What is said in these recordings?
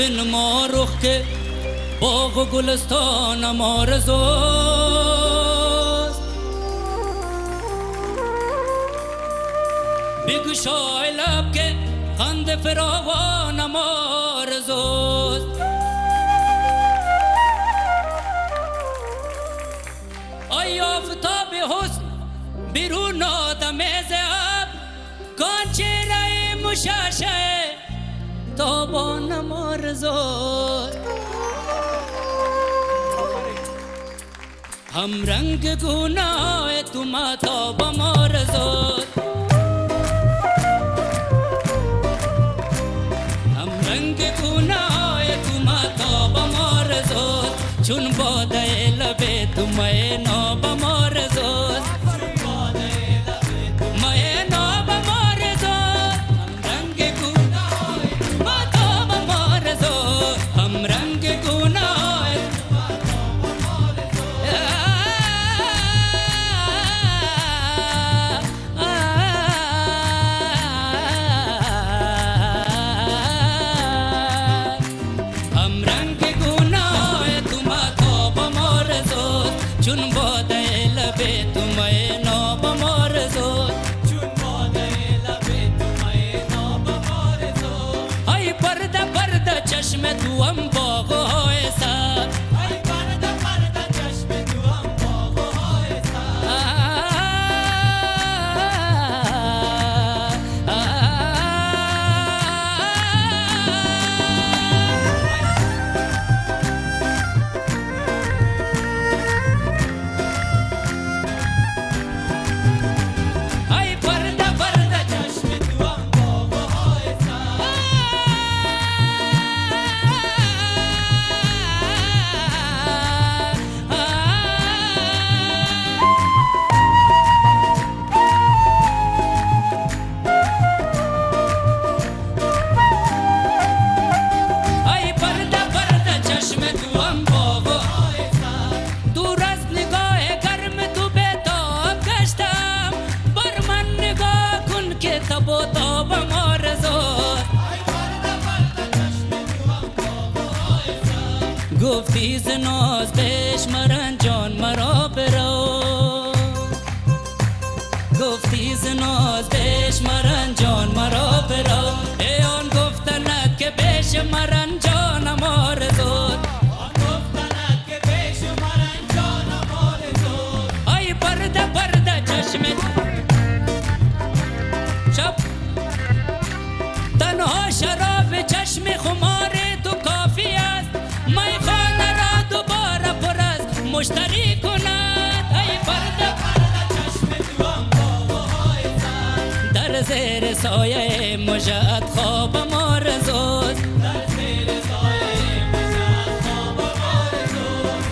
ببین ما رخ که باغ و گلستان آرزوست. بگشای لب که خنده فراوانم آرزوست. ای آفتاب حسن بیرون آدم زب کان چهره مشاشه تابانم آرزوست. هم رنگ گناه تو ماتابم آرزوست. هم رنگ گناه تو ماتابم آرزوست. چون باده لب تو مای نابم آرزوست. چون باده لب تو مای نابم آرزوست. چون باده لب تو مای نابم آرزوست. ای پرده پرده چشم تو هم باغ و های سر. ای پرده پرده چشم تو هم باغ و های گفتی ز ناز بشمرن جان مرا برو. گفتی ز ناز بشمرن جان مرا برو. ای آن گفتنت که بشمرن جانم آرزوست. آن گفتنت که بشمرن جانم آرزوست. ای پرده پرده چشمت شب تنها شراب چشم خمار تو کافی است. میخانه را دوباره پر از مشتری کند. ای پرده پرده چشم تو هم باغ و های سر. در زیر سایه مژه‌ات خوابم آرزوست. در زیر سایه مژه‌ات خوابم آرزوست.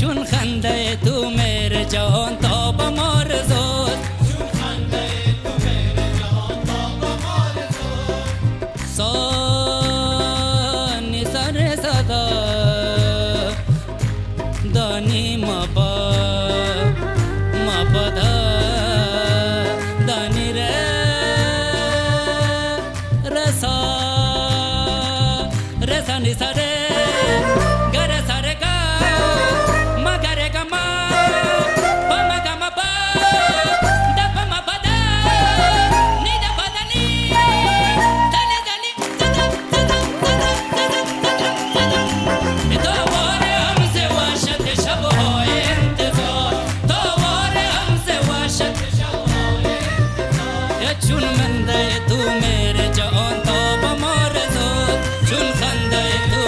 چون خنده تو میره جهان تابم آرزوست. چون خنده تو میره جهان تابم آرزوست. سانی سر صدا دانی ما پدا دانی رسانی سره گر سره چون منده تو میره جهان تابم آرزوست. چون خنده تو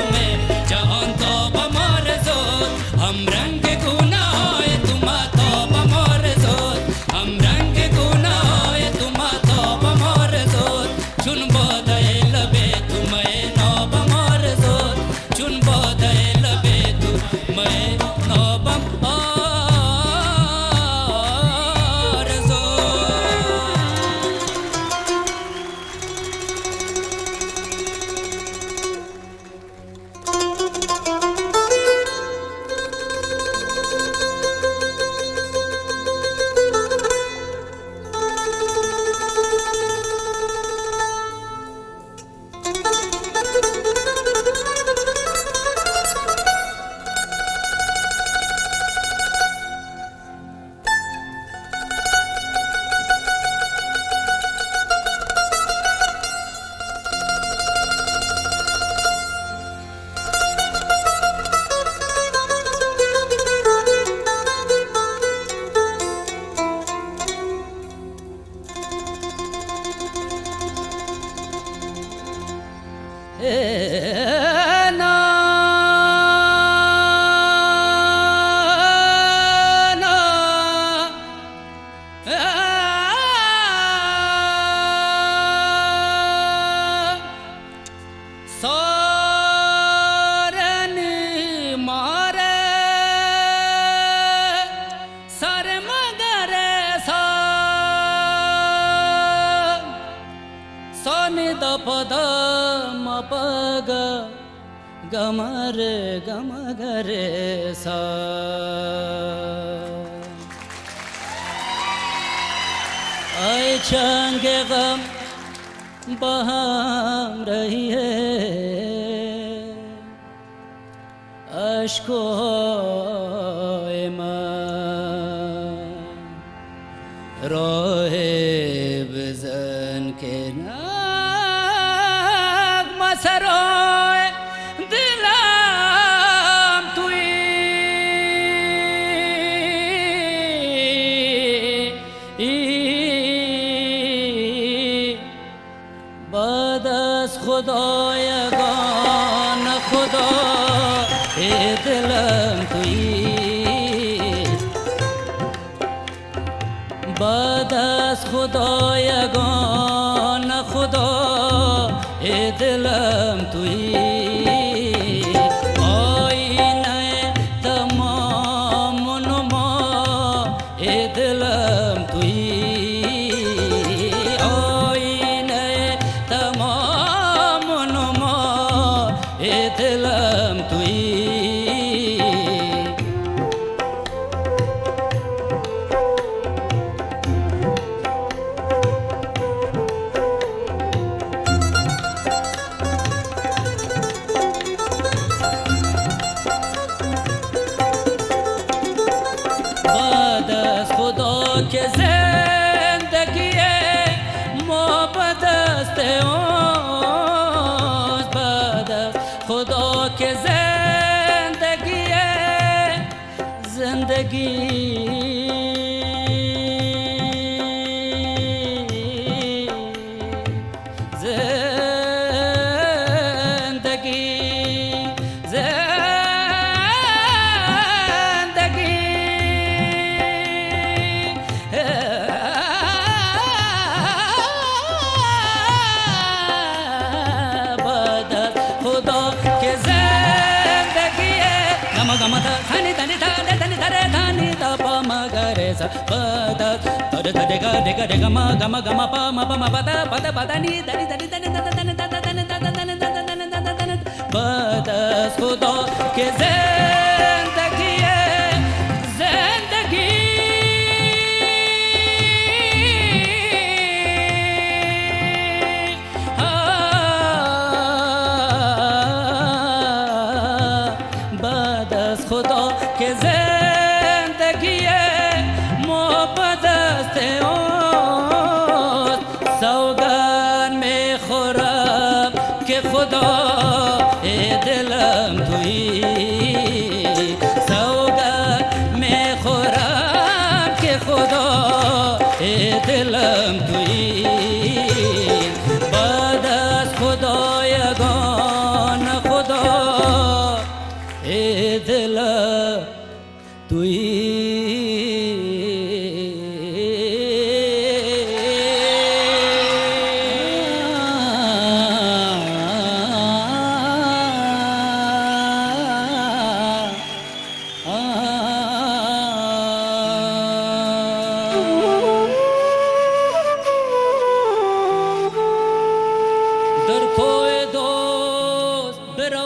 ना ना सोरनी मारे सर मगरे सा सोनी दपद मपग गमरे गमगरे सा ऐ चंगे गम बहाम रही है अश्को रोहे बजन के नाग मसरोए दिलाम तुई बदस खुदाया गान खुदा ए दिलम तुई बदस खुदाया गान खुदा ए दिलम तुई आईने तमाम नुमा ए दिलम तुई आईने तमाम नुमा ए दिलम तुई के जिंदगी मोहब्बत बदस खुदा के जिंदगी जिंदगी गमता धनी धनी धरे धनी धरे धनी द प म ग रे स प द ध ध ग ग ग ग म ग म ग म प म प म प द प द प द नि धनी धनी धनी धनी धनी धनी धनी धनी प द खुदा के जिंदगी जिंदगी खुदा के जिंदगी मोहब्बत से सौगान में खुराब के खुदा ए दिलम तुई सौगान में खुराब के खुदा ए दिलम तुई बदस खुदा यगान खुदा ए दिल तुई दर खोए दोस्त बिरो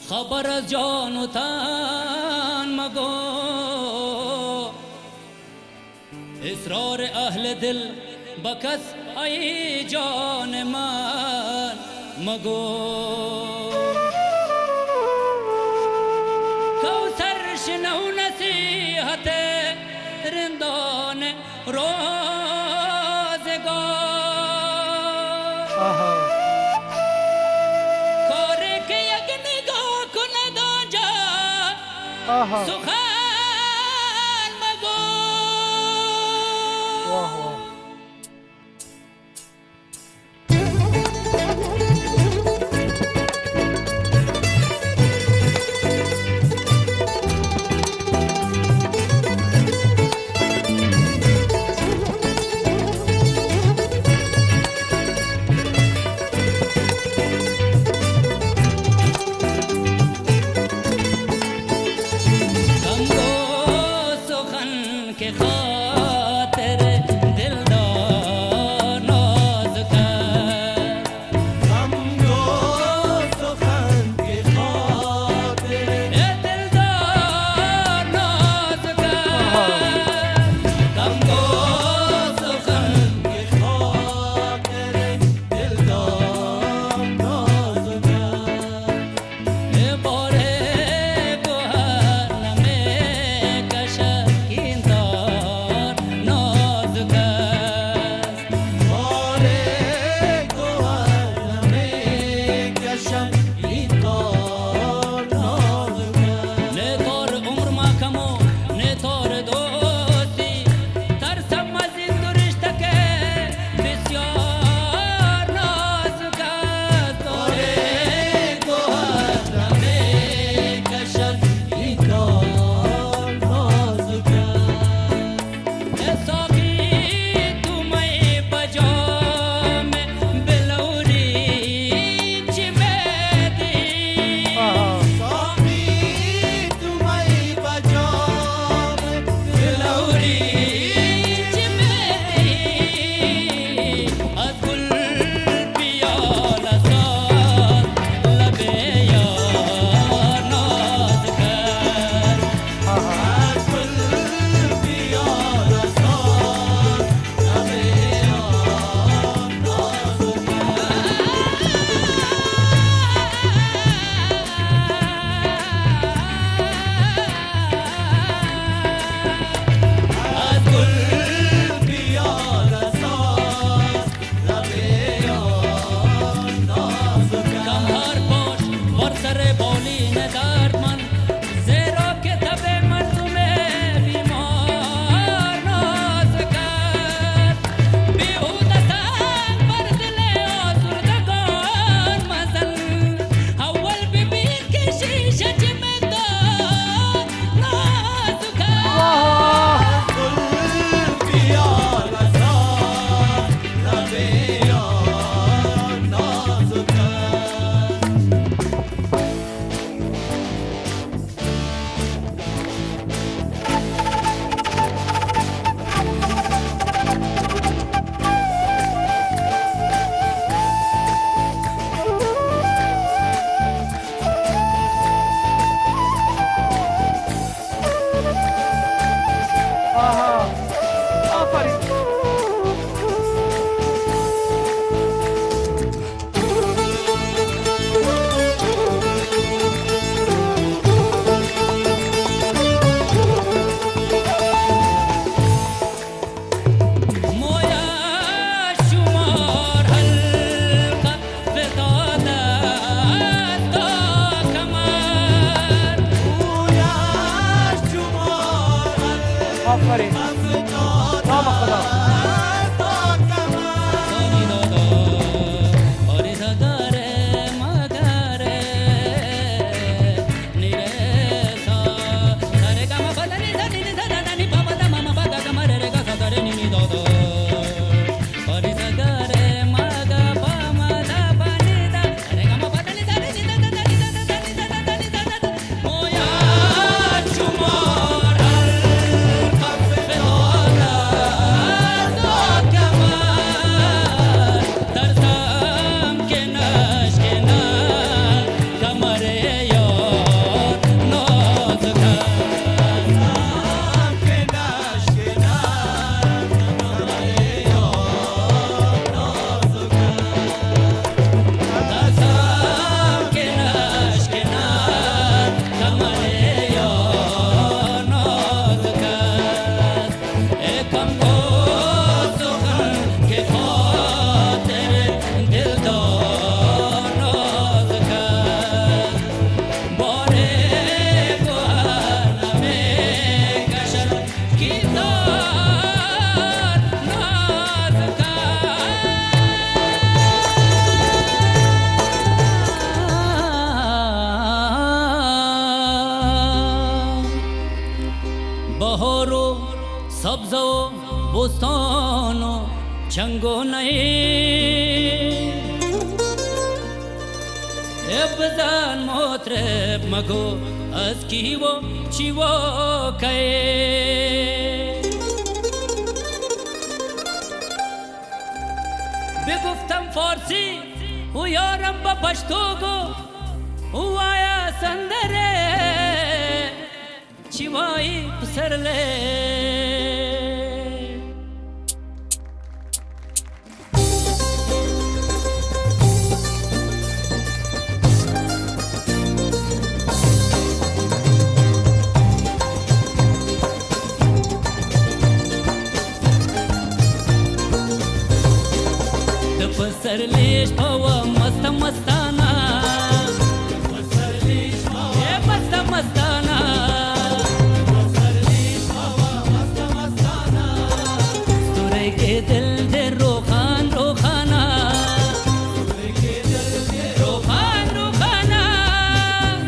खबर जानू तान मगो इसरार अहले दिल बकस आई जान मान मगो कौसर शनौ नसीहते रिंदोन रोज़गार सुखान मगो वाह वाह شنگو نئی ابزان موترب مگو از کیو چیو کئی بگفتم فارسی و یارم با پشتو گو و آیا سندره چیوایی پسرله پسرلیش پاوا مست مستانا پسرلیش پاوا مست مستانا پسرلیش پاوا مست مستانا ستوره کے دل دے روخان روخانا ستوره کے دل دے روخان روخانا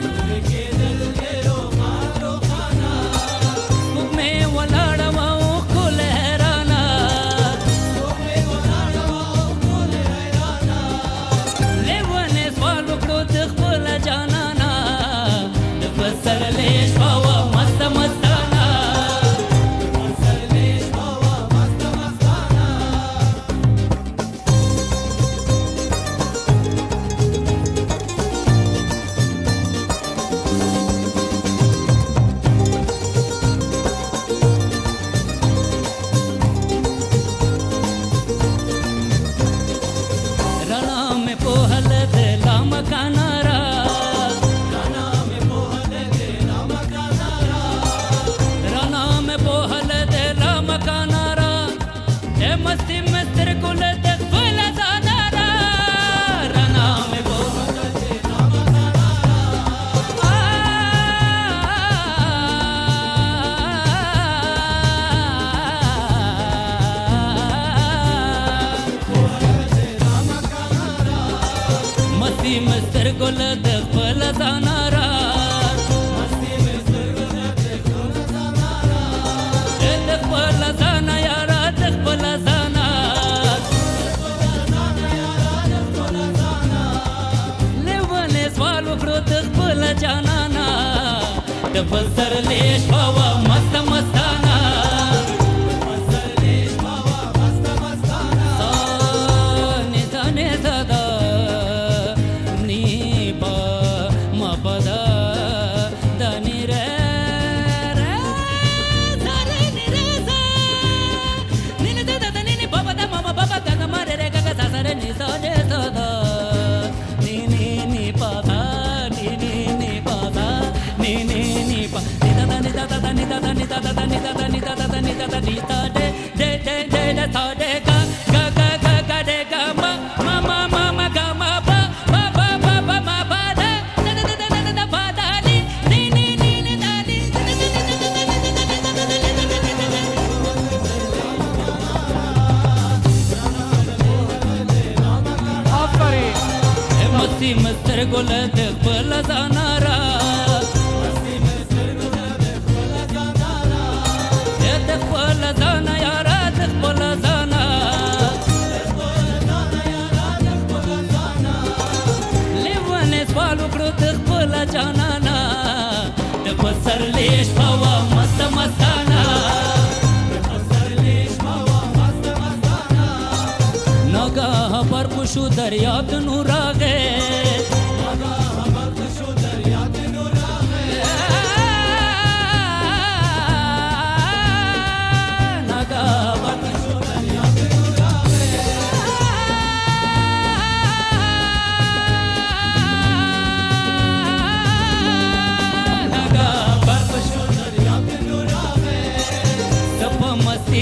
ستوره کے دل دے روخان روخانا سکوک میں ولاڑا واو کو لہرانا سکوک میں ولاڑا جانانا پسرلیش پاوا مست مستانا پسرلیش پاوا مست مستانا رنا میں پوہل دلا مکانا मस्ती में तेरे को ले देख बोला ज़ादारा रना में बोल दे नाम कानारा मस्ती में तेरे को ले देख बोला ज़ादारा मस्ती में तेरे को ले देख बोला ज़ादारा देख बोला ज़ाना यारा देख बोला جانانا پسرلیش پاوا مست مستانا پسرلیش پاوا مست مستانا سانی سانی صدا نی با ما پدا دانی رے رے سارے نی رے سا نی دا دا نی بابا دا ماما بابا دا مارے رے گا سا سارے نی سانی صدا نی نی نی پادا مستر گل دیکھ بلا زانارا مستی مستر گل دیکھ بلا زانارا دیکھ بلا زانا یارا دیکھ بلا زانا دیکھ بلا زانا یارا دیکھ بلا زانا لیوانے سوالو کرو دیکھ بلا جانانا دیکھ پسرلیش پاوا مست مستانا دیکھ پسرلیش پاوا مست مستانا نگاہ پر خوشو دریا دنو راگے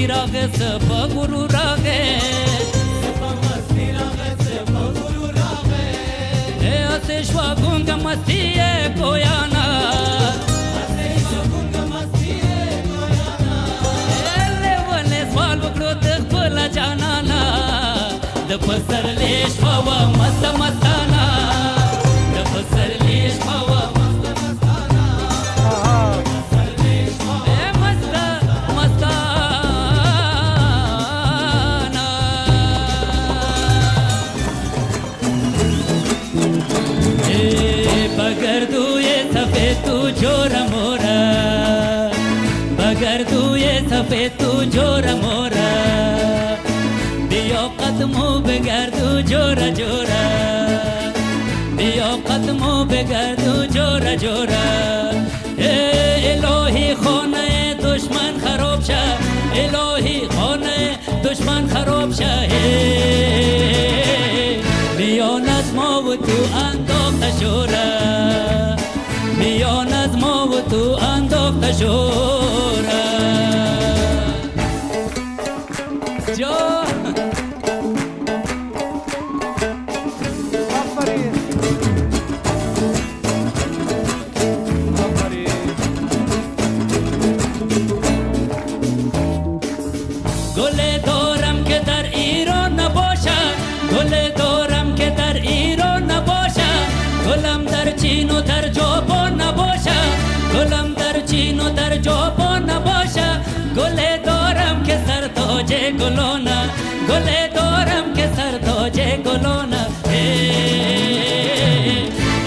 रागे सब गुरु रागे असेश्वा गुंग मस्ती कोयाना लेवने स्वाल बकरो देख बोला जाना दपसरलेश हवा मस्त मस्ताना दपसरलेश हवा मस्त मस्ताना दपसरलेश हवा मस्त मस्ताना بگردوی سفید تو جور مورا بگردوی سفید تو جور مورا بیا قدمو بگردو جورا جورا بیا قدمو بگردو جورا جورا الهی خانه دشمن خراب شه الهی خانه دشمن خراب شه میان از ما و تو انداخته شوره میان از ما و تو انداخته شوره جان گل دارم که در ایران نباشد گل دارم که در ایران نباشد گلم در چین و در ژاپن نباشد گلم در چین و در ژاپن نباشد گل دارم که سر تاج گلانه گل دارم که سر تاج گلانه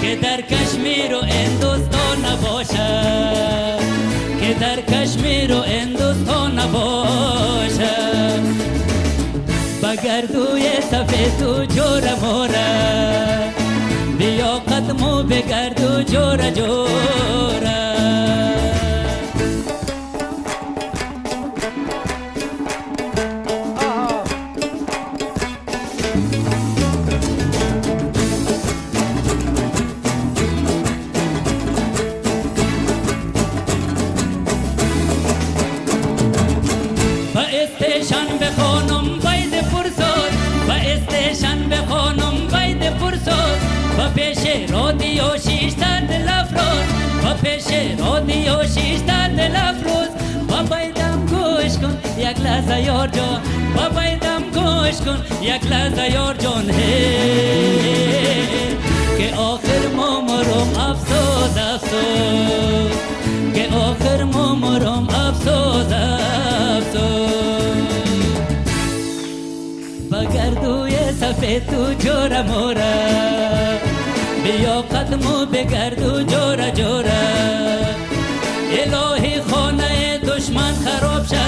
که در کشمیر و هندوستان نباشد که در کشمیر و هندوستان نباشد بگردوی سفید تو جور مورا بیا قدمو بگردو جورا جورا استیشن بخونم باید فرصت با استیشن بخونم باید فرصت با پیش رادیو 600 افراد با پیش رادیو 600 افراد با بایدم گوش کن یک لحظه یار جان با بایدم گوش کن یک لحظه یار جان که آخر ما مرم افسوس افسوس که آخر ما مرم افسوس افسوس بگردوی سفید تو جورا مورا بیا قدمو بگردو جورا جورا الهی خانه دشمن خراب شه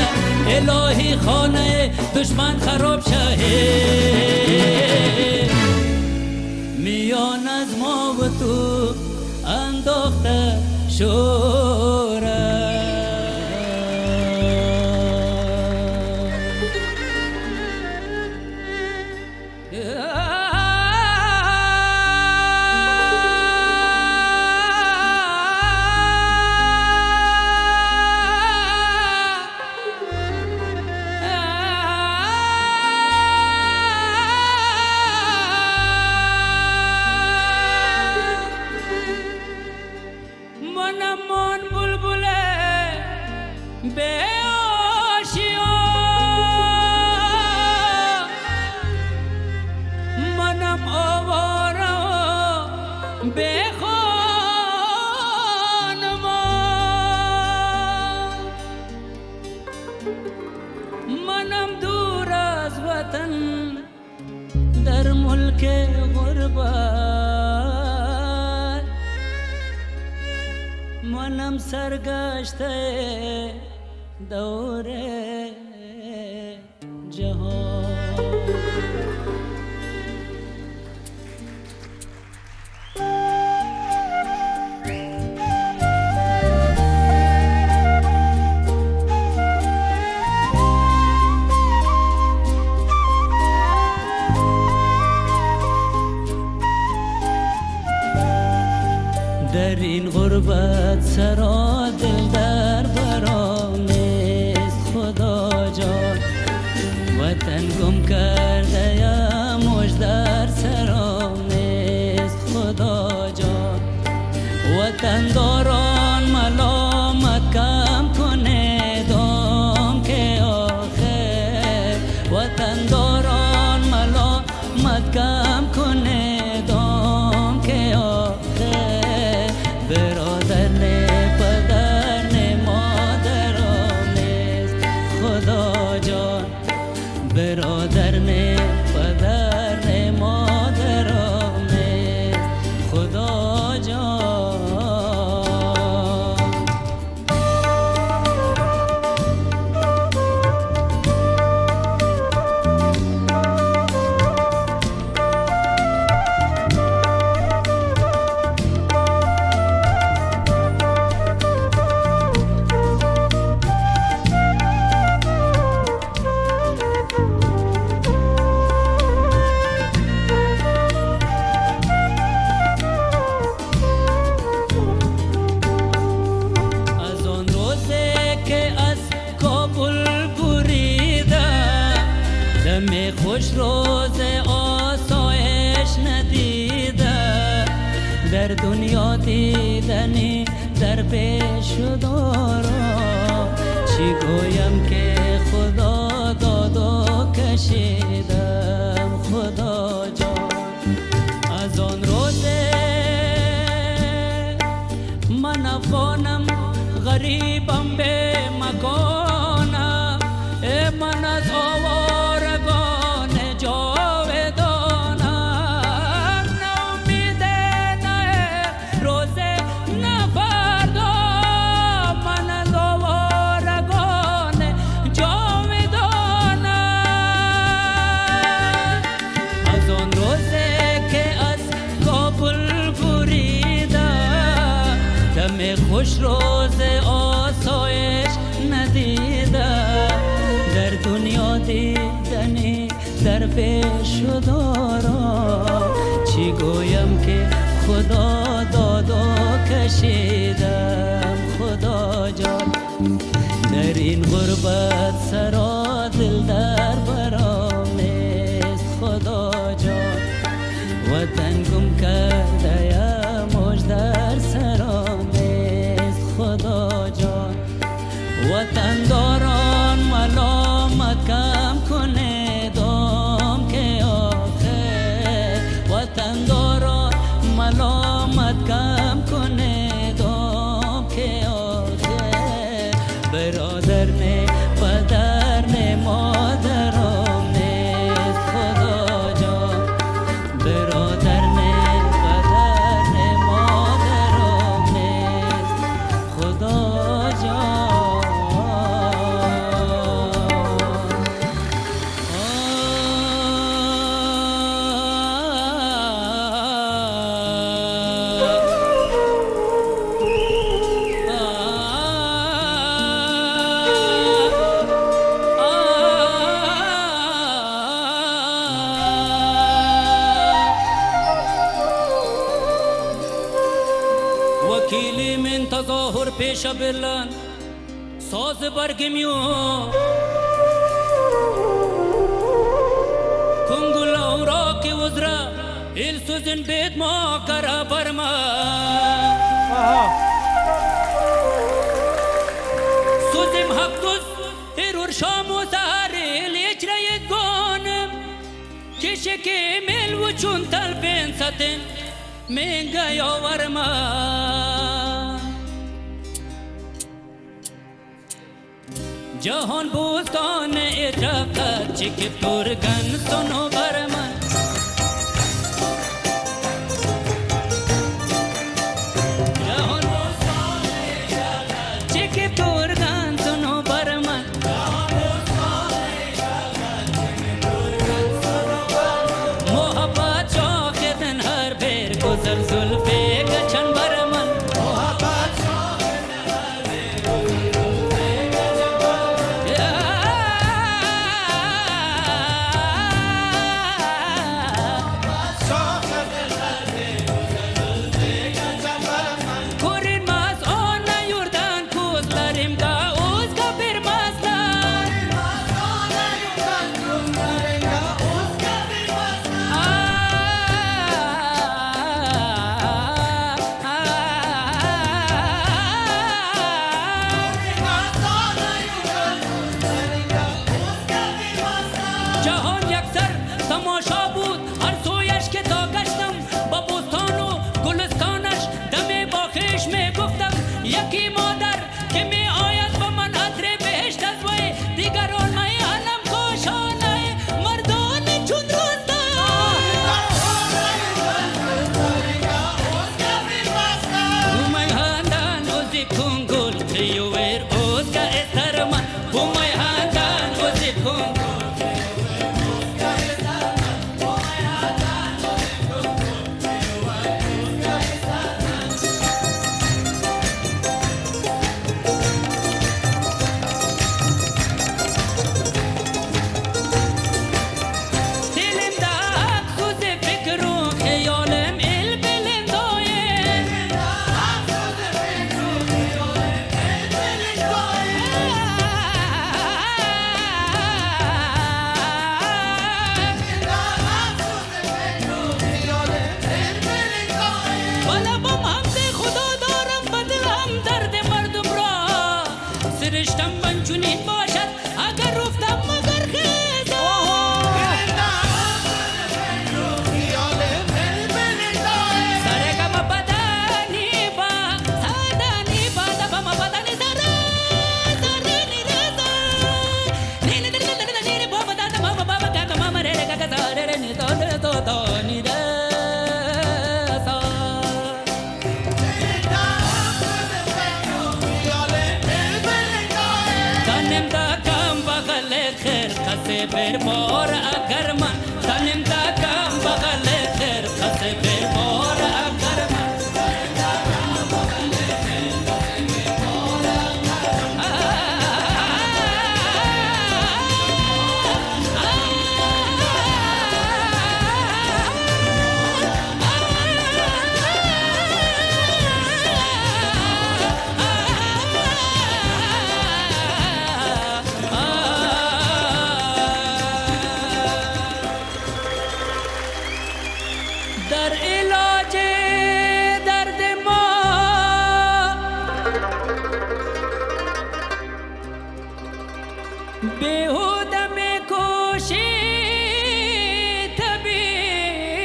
الهی خانه دشمن خراب شه میان از ما و تو انداخته شوره من بلبله به آشیا منم آواره به خانما منم دور از وطن در ملک غربت منم سرگشته دور جهان در این غربت سرا دل در برام نیست خدا جان وطن گم کرده یا مجد در سرام نیست خدا جان وطن داران ملامت کم کنه دام که آخر وطن داران ملامت کم کنه دام که آخر برادر نه پدر نه مادرم نیست خدا جان برادر نه پدر نه مادرم نیست خدا خوش روز آسایش ندیده، در دنیا دیدنی در پیش دارم، چی گویم که خدا داد و کشیدم. خدا جان از آن روزه من افغانم، غریبم به مکانم، من از آوارگان جاودانم، نامید نه روز نه فردا، من از آوارگان جاودانم. از آن روزه که از کابل بریدم، دم خوش روز آسایش ندیدم، در دنیا دیدنی در پیش دارم، چی گویم که خدا داد و کشیدم. خدا جان در این غربت سرا دل در برام نیست. خدا جان وطن گم کرده یا موج در سرام نیست. خدا جان وطن داران ملامت کم کنه دام که آخه، وطن داران ملامت کم کنه دام که آخه، برادر نه پدر نه مادرم نیست. خدا جان برادر نه پدر نه مادرم نیست. خدا جان وکیلی من تظاهر پیش بلند ساز برگمیو کنگل اورا که وزرا ایل سوزن بید ما کرا برما سوزم حق دوست ایرور شام و سهری لیچ رید گانم کشکی میل و چون تل بین ستن من گیا ورما جهان بوستان اتراقت چکپ تورگن سنو برمن جهان بوستان اتراقت چکپ تورگن سنو برمن جهان بوستان اتراقت چکپ تورگن سنو برمن محبت شاخدن هر بیر گذر زلفه گچن برمن محبت شاخدن هر بیر گذر زلفه گچن برمن والا بم حمد خدا دارم بدل هم درد مردم را سرشتم من چنین باشد اگر رفتم مگر خیزم سرگم بدنی با سادنی با دبم بدنی سرا سرنی رزا نیلی دلی دلی دلی نیلی بابا دادا ماما بابا گاگا ماما ره ره گاگا ساره ره نی تو ره تو تو نی رزا تنم دا کم بغل خیر خسه بر مور اگر من تنم دا کم بغل خیر خسه بر مور اگر من در علاج درد ما بیهوده میکوشی طبیب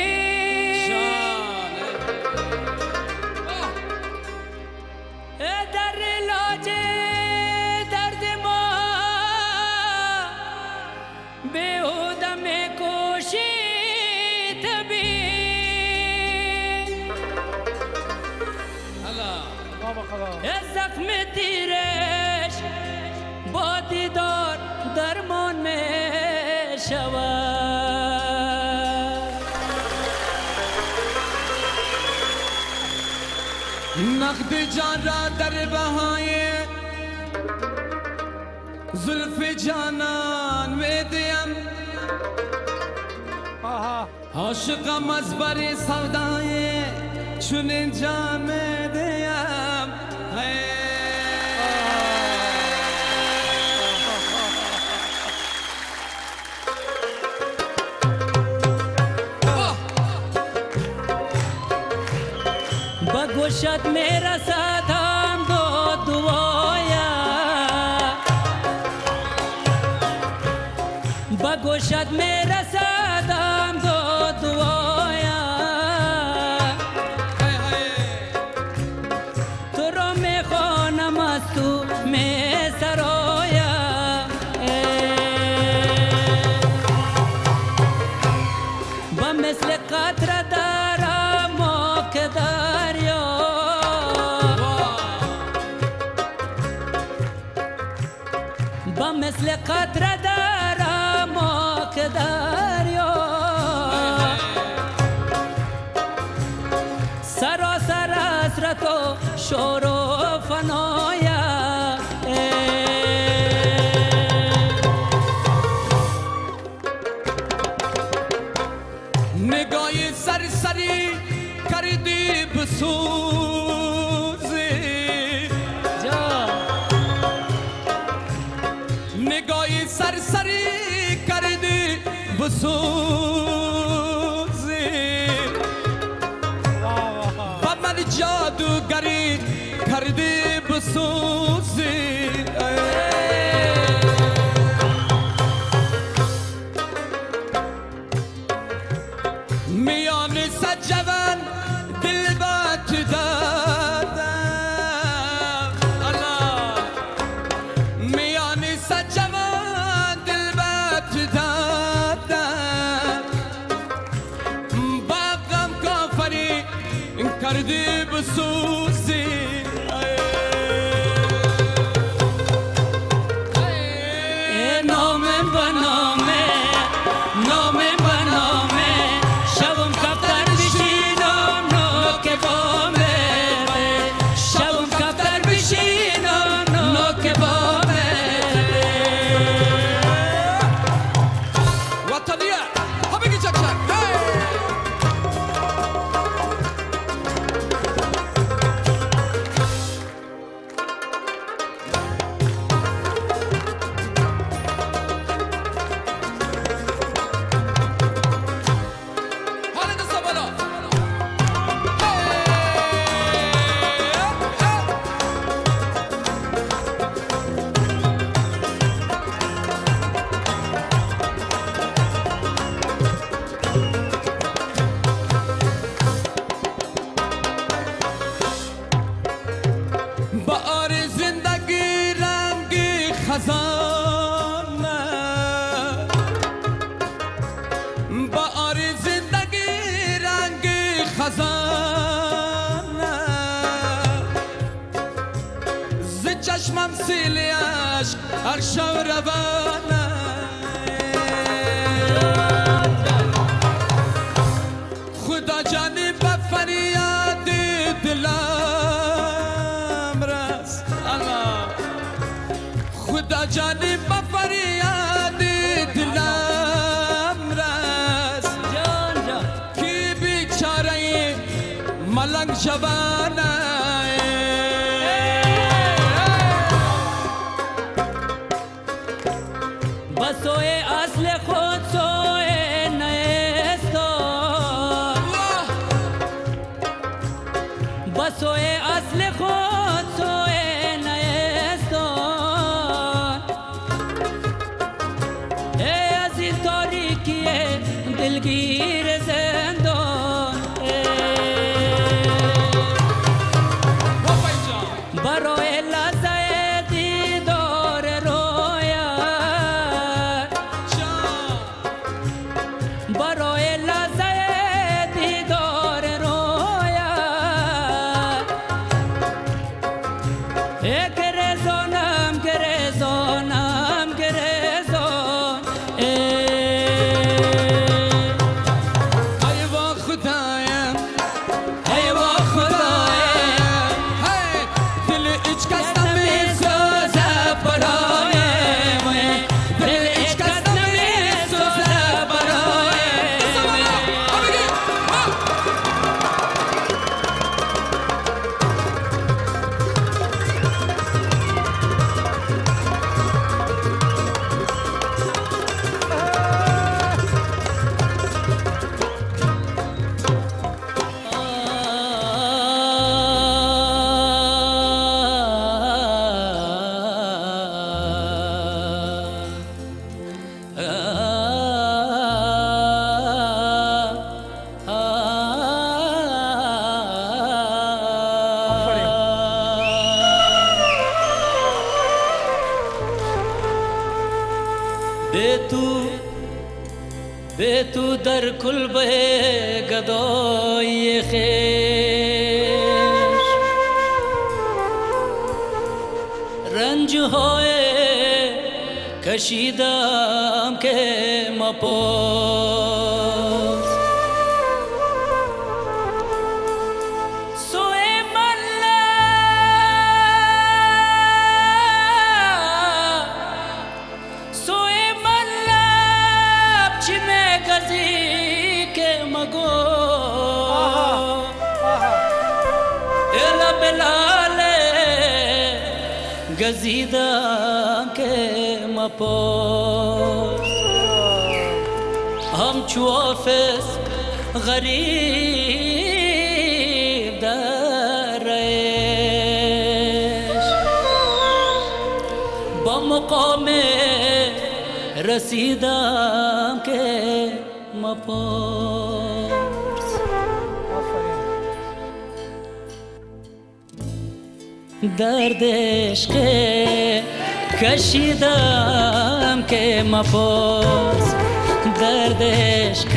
در علاج درد ما بیهوده میکوشی زخم تیرش با دیدار درمان می شود نقد جان را در بهای زلف جانان میدیم عاشقم از بر سودای چنین جان میدیم بگوشت میرا سادم دو دعایا بگوشت میرا سادم دو دعایا تو رو میخوانم از تو می سرایا با مثل قطره دارم و که دریا با مثل قطره دارم و که دریا سراسر حسرت و شور و فنایا نگاه سرسری کردی بسوزی نگاه سرسری کردی بسوزی با من جادوگری کردی بسوزی میان سجوان دل با تو دادم الله میان سجوان دل با تو دادم با غم کافری کردی بسوزی نام بنامه نام بنامه شبم کفتر بشینم نوک بامه شبم کفتر بشینم نوک بامه وطنیه همگی چکشن خزان بهار زندگی رنگ خزان ز چشمم سیل عشق هر شب روانه خدا جانی به فریاد دلم رس خدا جانی به فریاد دلم رس کی بیچاره ملنگ جوانه بسوی اصل خود سوی نیستان بسوی اصل خود سوی نیستان ای از این تاریکی دلگیر زندان برای لحظه دیدار رویت برای لحظه دیدار رویت گرزانم گرزانم گرزان ای وا خدایم ای وا خدایم دل هیچ کس نمی‌سوزه برایم دل هیچ کس نمی‌سوزه برایم به تو در کلبه گدای خیش رنجهای کشیدم که مپرس گزیدم که مپرس همچو حافظ غریب در ریش با مقام رسیدم که مپرس درد عشق کشیدم که مپرس درد عشق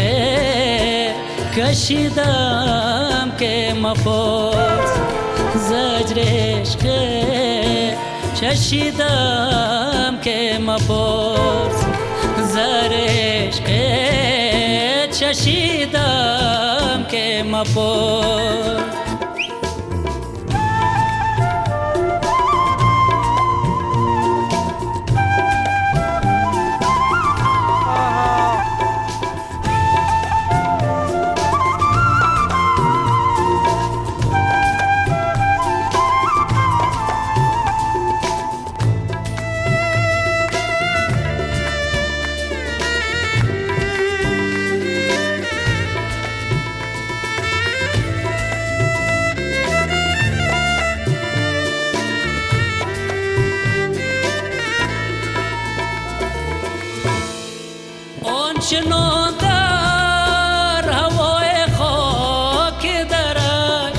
کشیدم که مپرس زجر عشق چشیدم که مپرس زر عشق چشیدم که مپرس آنچنان در هوای خاک درش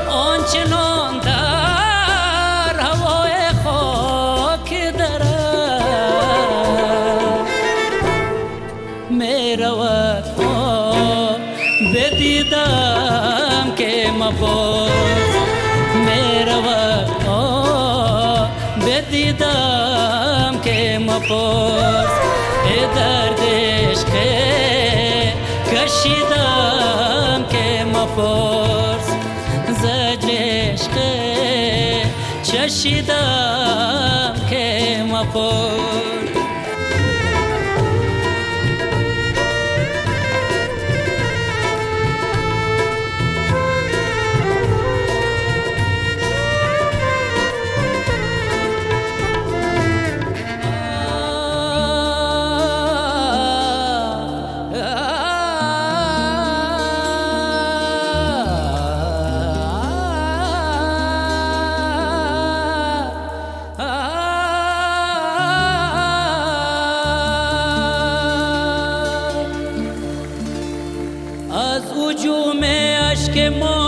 آنچنان در هوای خاک درش مپرس میرود بدیدم که مپرس ای درد عشق کشیدم که مپرس زجر عشق چشیدم که مپرس از هجوم اشک ما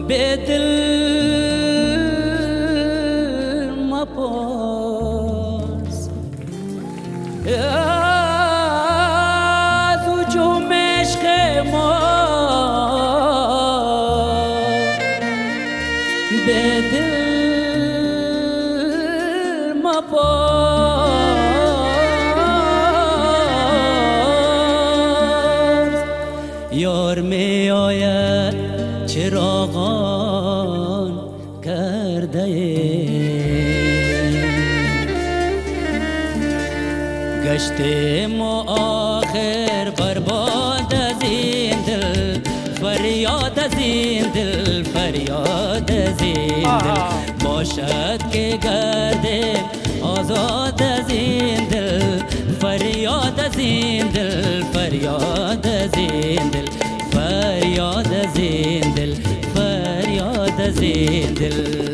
به دل مپرس از هجوم عشق ما به دل مپرس یار می آید چراغان کرده گشت ما آخر برباد از این دل فریاد از این دل فریاد از این دل باشد که گردیم آزاد از این دل فریاد از این دل فریاد از این دل فریاد از این دل فریاد از این دل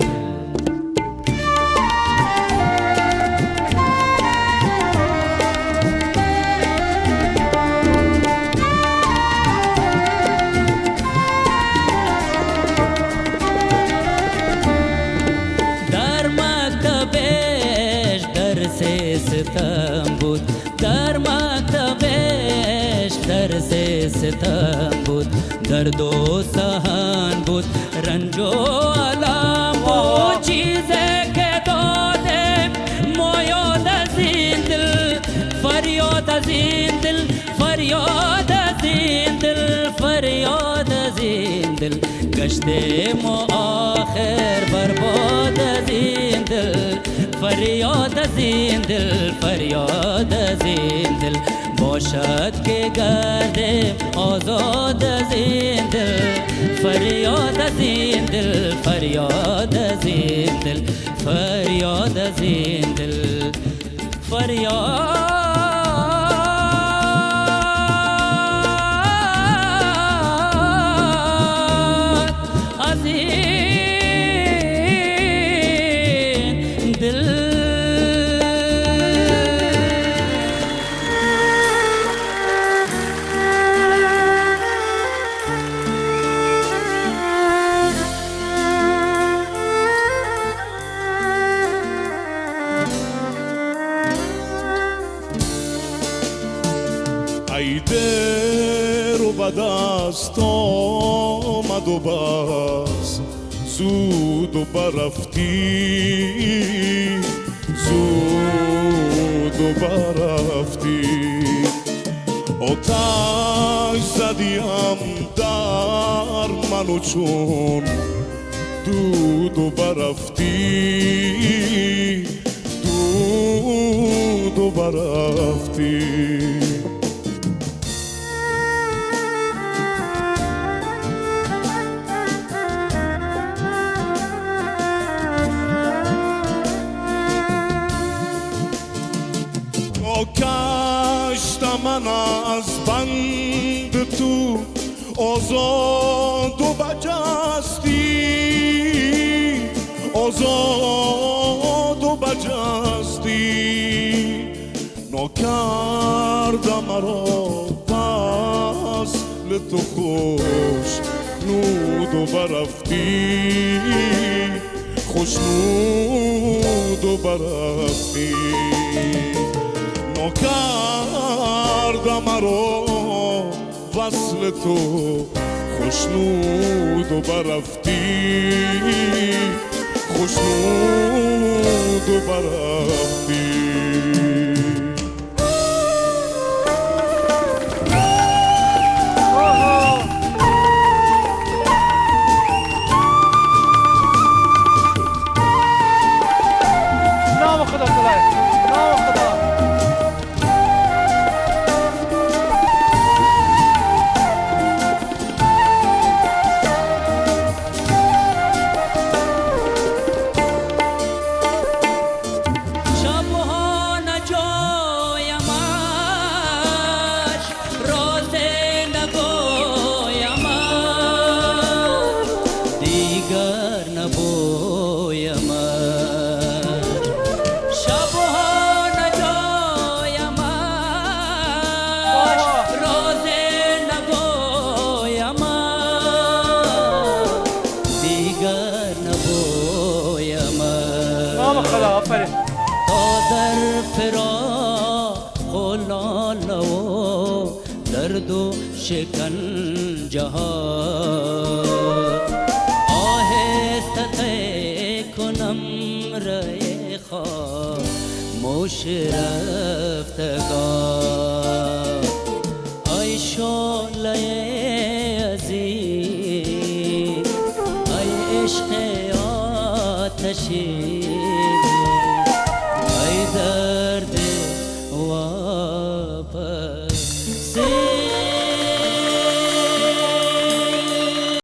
در مکتبش درس ستم بود در مکتبش درس ستم بود درد و سهن بود رنج و علم بود چیزی که دادم ما یاد از این دل فریاد از این دل فریاد از این دل فریاد از این دل گشت ما آخر برباد از این دل فریاد از این دل فریاد از این دل باشد که گردیم آزاد از این دل فریاد از این دل فریاد از این دل فریاد از این دل فریاد از این دل ای در و به دست آمد و بس زود و برفتی زود و برفتی آتش زدیم در من و چون دود و برفتی دود و برفتی کشت من از بند تو آزاد و بجستی آزاد و بجستی نکردم مرا فصل تو خوش نود و برفتی خوشنود و برفتی نکردم مرا وصل تو خوشنود و برفتی خوشنود و برفتی نام خدا خدای نام خدا شبها نجایمش روز نگویمش دیگر نبویمش شبها نجایمش روز نگویمش دیگر نبویمش نام خدا آفرین تا در فراق و لاله و درد و شکنجه ها آهسته طی کنم رای خاموش رفتگان ای شعله عزیز ای عشق آتشی ای